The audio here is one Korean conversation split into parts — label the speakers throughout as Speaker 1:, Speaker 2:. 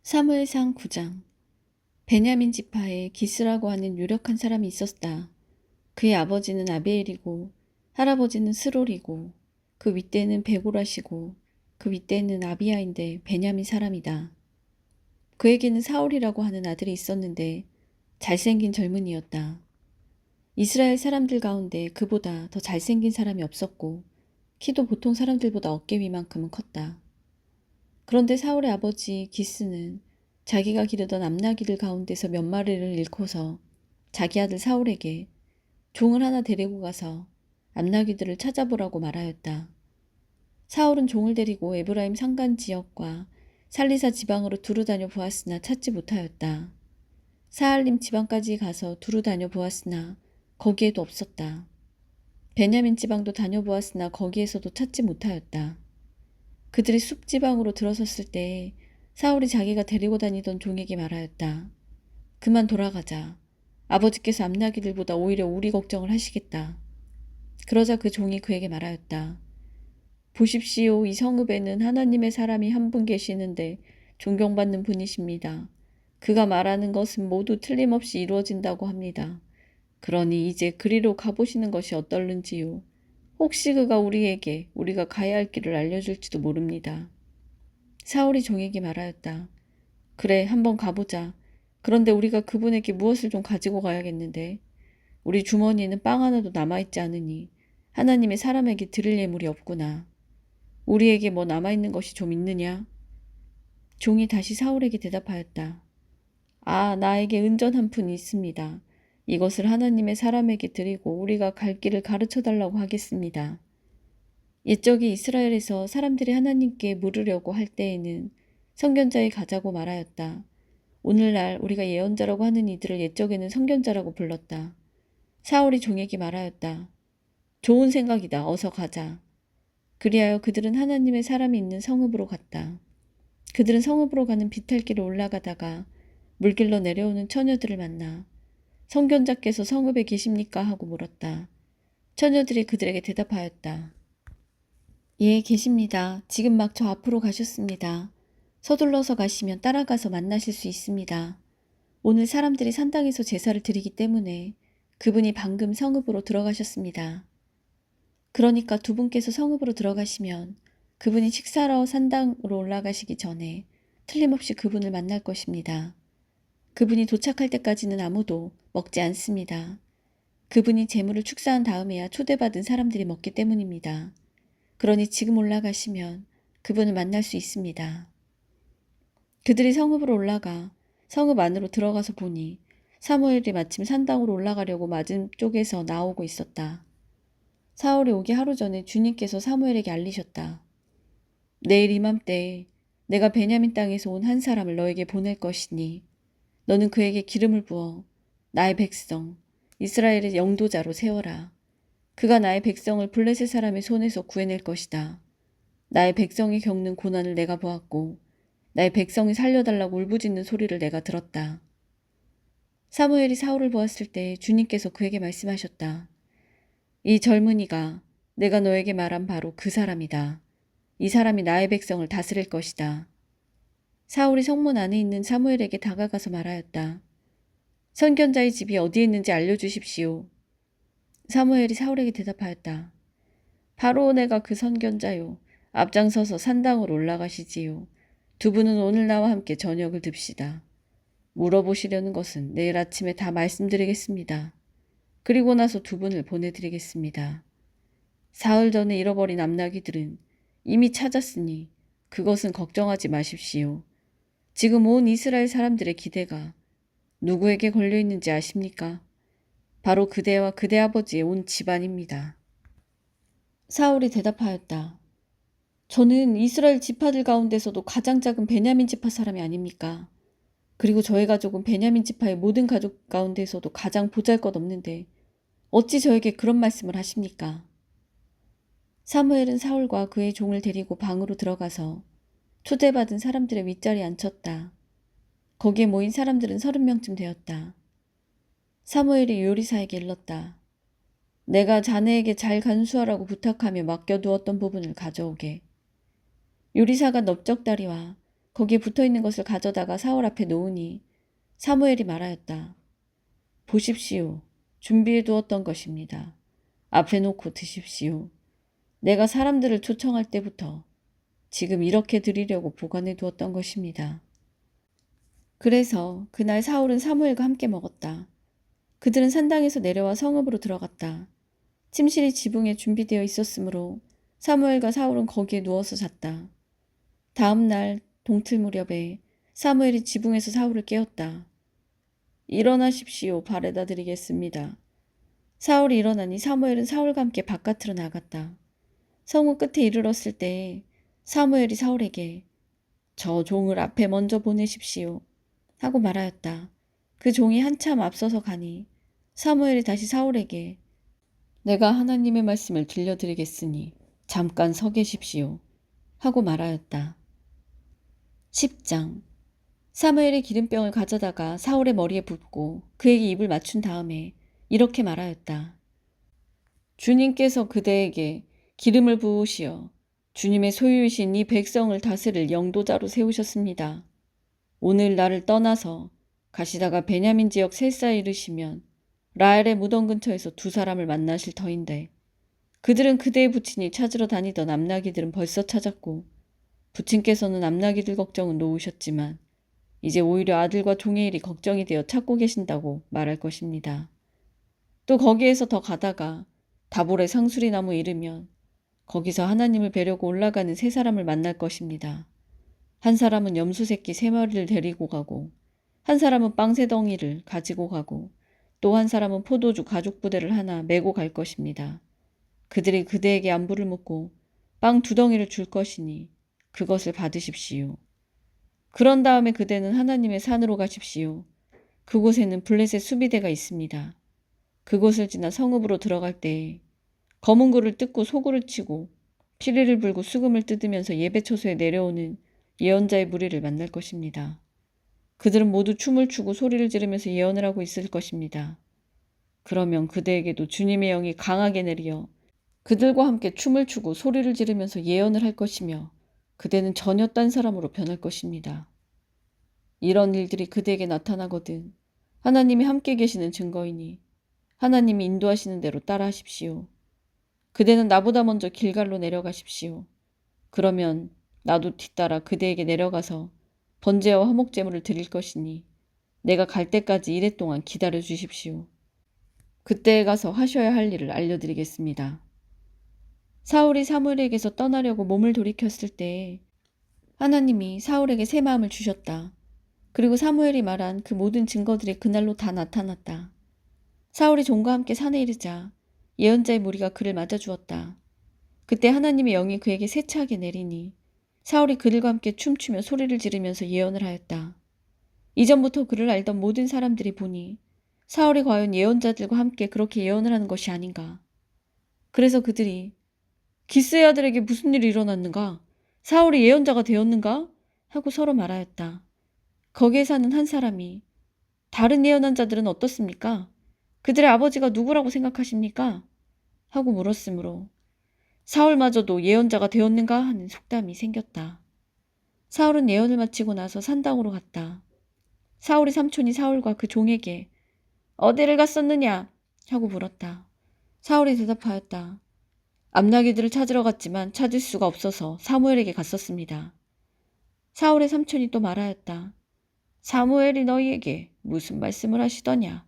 Speaker 1: 사무엘상 9장. 베냐민 지파에 기스라고 하는 유력한 사람이 있었다. 그의 아버지는 아비엘이고 할아버지는 스롤이고 그 윗대는 베고라시고 그 윗대는 아비야인데 베냐민 사람이다. 그에게는 사울이라고 하는 아들이 있었는데 잘생긴 젊은이였다. 이스라엘 사람들 가운데 그보다 더 잘생긴 사람이 없었고 키도 보통 사람들보다 어깨 위만큼은 컸다. 그런데 사울의 아버지 기스는 자기가 기르던 암나귀들 가운데서 몇 마리를 잃고서 자기 아들 사울에게 종을 하나 데리고 가서 암나귀들을 찾아보라고 말하였다. 사울은 종을 데리고 에브라임 산간 지역과 살리사 지방으로 두루 다녀 보았으나 찾지 못하였다. 사알림 지방까지 가서 두루 다녀 보았으나 거기에도 없었다. 베냐민 지방도 다녀보았으나 거기에서도 찾지 못하였다. 그들이 숲 지방으로 들어섰을 때 사울이 자기가 데리고 다니던 종에게 말하였다. 그만 돌아가자. 아버지께서 암나귀들보다 오히려 우리 걱정을 하시겠다. 그러자 그 종이 그에게 말하였다. 보십시오. 이 성읍에는 하나님의 사람이 한 분 계시는데 존경받는 분이십니다. 그가 말하는 것은 모두 틀림없이 이루어진다고 합니다. 그러니 이제 그리로 가보시는 것이 어떨는지요. 혹시 그가 우리에게 우리가 가야 할 길을 알려줄지도 모릅니다. 사울이 종에게 말하였다. 그래, 한번 가보자. 그런데 우리가 그분에게 무엇을 좀 가지고 가야겠는데. 우리 주머니에는 빵 하나도 남아있지 않으니 하나님의 사람에게 드릴 예물이 없구나. 우리에게 뭐 남아있는 것이 좀 있느냐? 종이 다시 사울에게 대답하였다. 아, 나에게 은전 한 푼이 있습니다. 이것을 하나님의 사람에게 드리고 우리가 갈 길을 가르쳐 달라고 하겠습니다. 옛적에 이스라엘에서 사람들이 하나님께 물으려고 할 때에는 선견자에 가자고 말하였다. 오늘날 우리가 예언자라고 하는 이들을 옛적에는 선견자라고 불렀다. 사울이 종에게 말하였다. 좋은 생각이다. 어서 가자. 그리하여 그들은 하나님의 사람이 있는 성읍으로 갔다. 그들은 성읍으로 가는 비탈길을 올라가다가 물길로 내려오는 처녀들을 만나 선견자께서 성읍에 계십니까? 하고 물었다. 처녀들이 그들에게 대답하였다. 예, 계십니다. 지금 막 저 앞으로 가셨습니다. 서둘러서 가시면 따라가서 만나실 수 있습니다. 오늘 사람들이 산당에서 제사를 드리기 때문에 그분이 방금 성읍으로 들어가셨습니다. 그러니까 두 분께서 성읍으로 들어가시면 그분이 식사하러 산당으로 올라가시기 전에 틀림없이 그분을 만날 것입니다. 그분이 도착할 때까지는 아무도 먹지 않습니다. 그분이 제물을 축사한 다음에야 초대받은 사람들이 먹기 때문입니다. 그러니 지금 올라가시면 그분을 만날 수 있습니다. 그들이 성읍으로 올라가 성읍 안으로 들어가서 보니 사무엘이 마침 산당으로 올라가려고 맞은 쪽에서 나오고 있었다. 사울이 오기 하루 전에 주님께서 사무엘에게 알리셨다. 내일 이맘때에 내가 베냐민 땅에서 온 한 사람을 너에게 보낼 것이니 너는 그에게 기름을 부어 나의 백성 이스라엘의 영도자로 세워라. 그가 나의 백성을 블레셋 사람의 손에서 구해낼 것이다. 나의 백성이 겪는 고난을 내가 보았고 나의 백성이 살려달라고 울부짖는 소리를 내가 들었다. 사무엘이 사울을 보았을 때 주님께서 그에게 말씀하셨다. 이 젊은이가 내가 너에게 말한 바로 그 사람이다. 이 사람이 나의 백성을 다스릴 것이다. 사울이 성문 안에 있는 사무엘에게 다가가서 말하였다. 선견자의 집이 어디에 있는지 알려주십시오. 사무엘이 사울에게 대답하였다. 바로 내가 그 선견자요. 앞장서서 산당으로 올라가시지요. 두 분은 오늘 나와 함께 저녁을 듭시다. 물어보시려는 것은 내일 아침에 다 말씀드리겠습니다. 그리고 나서 두 분을 보내드리겠습니다. 사흘 전에 잃어버린 암나귀들은 이미 찾았으니 그것은 걱정하지 마십시오. 지금 온 이스라엘 사람들의 기대가 누구에게 걸려있는지 아십니까? 바로 그대와 그대 아버지의 온 집안입니다. 사울이 대답하였다. 저는 이스라엘 지파들 가운데서도 가장 작은 베냐민 지파 사람이 아닙니까? 그리고 저의 가족은 베냐민 지파의 모든 가족 가운데서도 가장 보잘것없는데 어찌 저에게 그런 말씀을 하십니까? 사무엘은 사울과 그의 종을 데리고 방으로 들어가서 초대받은 사람들의 윗자리에 앉혔다. 거기에 모인 사람들은 30명쯤 되었다. 사무엘이 요리사에게 일렀다. 내가 자네에게 잘 간수하라고 부탁하며 맡겨두었던 부분을 가져오게. 요리사가 넓적다리와 거기에 붙어있는 것을 가져다가 사울 앞에 놓으니 사무엘이 말하였다. 보십시오. 준비해 두었던 것입니다. 앞에 놓고 드십시오. 내가 사람들을 초청할 때부터 지금 이렇게 드리려고 보관해 두었던 것입니다. 그래서 그날 사울은 사무엘과 함께 먹었다. 그들은 산당에서 내려와 성읍으로 들어갔다. 침실이 지붕에 준비되어 있었으므로 사무엘과 사울은 거기에 누워서 잤다. 다음 날 동틀 무렵에 사무엘이 지붕에서 사울을 깨웠다. 일어나십시오. 발에다 드리겠습니다. 사울이 일어나니 사무엘은 사울과 함께 바깥으로 나갔다. 성읍 끝에 이르렀을 때 사무엘이 사울에게 저 종을 앞에 먼저 보내십시오. 하고 말하였다. 그 종이 한참 앞서서 가니 사무엘이 다시 사울에게 내가 하나님의 말씀을 들려드리겠으니 잠깐 서 계십시오. 하고 말하였다. 10장 사무엘이 기름병을 가져다가 사울의 머리에 붓고 그에게 입을 맞춘 다음에 이렇게 말하였다. 주님께서 그대에게 기름을 부으시어 주님의 소유이신 이 백성을 다스릴 영도자로 세우셨습니다. 오늘 나를 떠나서 가시다가 베냐민 지역 셀사에 이르시면 라헬의 무덤 근처에서 두 사람을 만나실 터인데 그들은 그대의 부친이 찾으러 다니던 암나기들은 벌써 찾았고 부친께서는 암나기들 걱정은 놓으셨지만 이제 오히려 아들과 종의 일이 걱정이 되어 찾고 계신다고 말할 것입니다. 또 거기에서 더 가다가 다볼의 상수리 나무 이르면 거기서 하나님을 뵈려고 올라가는 세 사람을 만날 것입니다. 한 사람은 염소 새끼 3마리를 데리고 가고 한 사람은 빵 3덩이를 가지고 가고 또 한 사람은 포도주 가죽 부대를 하나 메고 갈 것입니다. 그들이 그대에게 안부를 묻고 빵 2덩이를 줄 것이니 그것을 받으십시오. 그런 다음에 그대는 하나님의 산으로 가십시오. 그곳에는 블레셋 수비대가 있습니다. 그곳을 지나 성읍으로 들어갈 때에 검은 굴을 뜯고 소굴을 치고 피리를 불고 수금을 뜯으면서 예배처소에 내려오는 예언자의 무리를 만날 것입니다. 그들은 모두 춤을 추고 소리를 지르면서 예언을 하고 있을 것입니다. 그러면 그대에게도 주님의 영이 강하게 내리어 그들과 함께 춤을 추고 소리를 지르면서 예언을 할 것이며 그대는 전혀 딴 사람으로 변할 것입니다. 이런 일들이 그대에게 나타나거든 하나님이 함께 계시는 증거이니 하나님이 인도하시는 대로 따라하십시오. 그대는 나보다 먼저 길갈로 내려가십시오. 그러면 나도 뒤따라 그대에게 내려가서 번제와 화목제물을 드릴 것이니 내가 갈 때까지 이래 동안 기다려 주십시오. 그때에 가서 하셔야 할 일을 알려드리겠습니다. 사울이 사무엘에게서 떠나려고 몸을 돌이켰을 때 하나님이 사울에게 새 마음을 주셨다. 그리고 사무엘이 말한 그 모든 증거들이 그날로 다 나타났다. 사울이 종과 함께 산에 이르자 예언자의 무리가 그를 맞아주었다. 그때 하나님의 영이 그에게 세차게 내리니 사울이 그들과 함께 춤추며 소리를 지르면서 예언을 하였다. 이전부터 그를 알던 모든 사람들이 보니 사울이 과연 예언자들과 함께 그렇게 예언을 하는 것이 아닌가. 그래서 그들이 기스의 아들에게 무슨 일이 일어났는가? 사울이 예언자가 되었는가? 하고 서로 말하였다. 거기에 사는 한 사람이 다른 예언한 자들은 어떻습니까? 그들의 아버지가 누구라고 생각하십니까? 하고 물었으므로 사울마저도 예언자가 되었는가 하는 속담이 생겼다. 사울은 예언을 마치고 나서 산당으로 갔다. 사울의 삼촌이 사울과 그 종에게 어디를 갔었느냐 하고 물었다. 사울이 대답하였다. 암나기들을 찾으러 갔지만 찾을 수가 없어서 사무엘에게 갔었습니다. 사울의 삼촌이 또 말하였다. 사무엘이 너희에게 무슨 말씀을 하시더냐?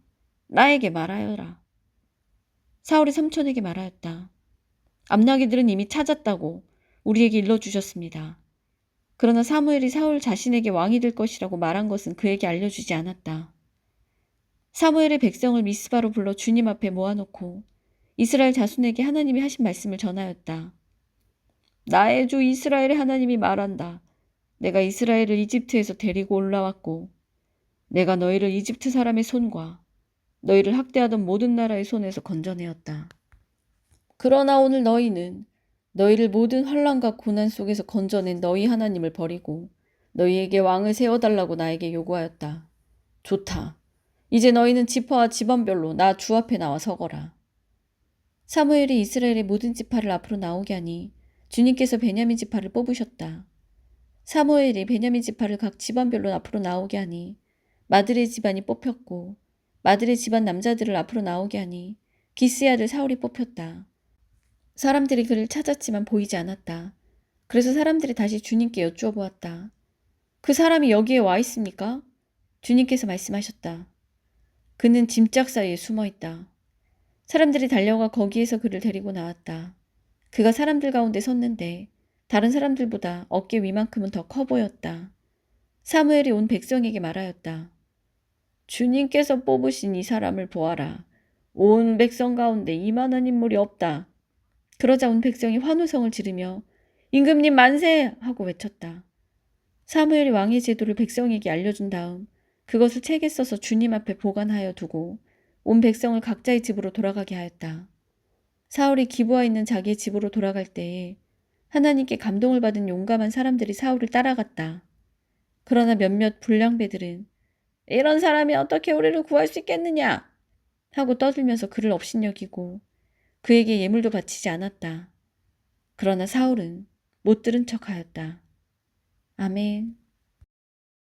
Speaker 1: 나에게 말하여라. 사울이 삼촌에게 말하였다. 암나기들은 이미 찾았다고 우리에게 일러주셨습니다. 그러나 사무엘이 사울 자신에게 왕이 될 것이라고 말한 것은 그에게 알려주지 않았다. 사무엘의 백성을 미스바로 불러 주님 앞에 모아놓고 이스라엘 자손에게 하나님이 하신 말씀을 전하였다. 나의 주 이스라엘의 하나님이 말한다. 내가 이스라엘을 이집트에서 데리고 올라왔고 내가 너희를 이집트 사람의 손과 너희를 학대하던 모든 나라의 손에서 건져내었다. 그러나 오늘 너희는 너희를 모든 환난과 고난 속에서 건져낸 너희 하나님을 버리고 너희에게 왕을 세워달라고 나에게 요구하였다. 좋다. 이제 너희는 지파와 집안별로 나 주 앞에 나와 서거라. 사무엘이 이스라엘의 모든 지파를 앞으로 나오게 하니 주님께서 베냐민 지파를 뽑으셨다. 사무엘이 베냐민 지파를 각 집안별로 앞으로 나오게 하니 마드의 집안이 뽑혔고 마드의 집안 남자들을 앞으로 나오게 하니 기스의 아들 사울이 뽑혔다. 사람들이 그를 찾았지만 보이지 않았다. 그래서 사람들이 다시 주님께 여쭈어 보았다. 그 사람이 여기에 와 있습니까? 주님께서 말씀하셨다. 그는 짐짝 사이에 숨어 있다. 사람들이 달려가 거기에서 그를 데리고 나왔다. 그가 사람들 가운데 섰는데 다른 사람들보다 어깨 위만큼은 더 커 보였다. 사무엘이 온 백성에게 말하였다. 주님께서 뽑으신 이 사람을 보아라. 온 백성 가운데 이만한 인물이 없다. 그러자 온 백성이 환호성을 지르며 임금님 만세! 하고 외쳤다. 사무엘이 왕의 제도를 백성에게 알려준 다음 그것을 책에 써서 주님 앞에 보관하여 두고 온 백성을 각자의 집으로 돌아가게 하였다. 사울이 기브아에 있는 자기의 집으로 돌아갈 때에 하나님께 감동을 받은 용감한 사람들이 사울을 따라갔다. 그러나 몇몇 불량배들은 이런 사람이 어떻게 우리를 구할 수 있겠느냐 하고 떠들면서 그를 업신여기고 그에게 예물도 바치지 않았다. 그러나 사울은 못 들은 척하였다. 아멘.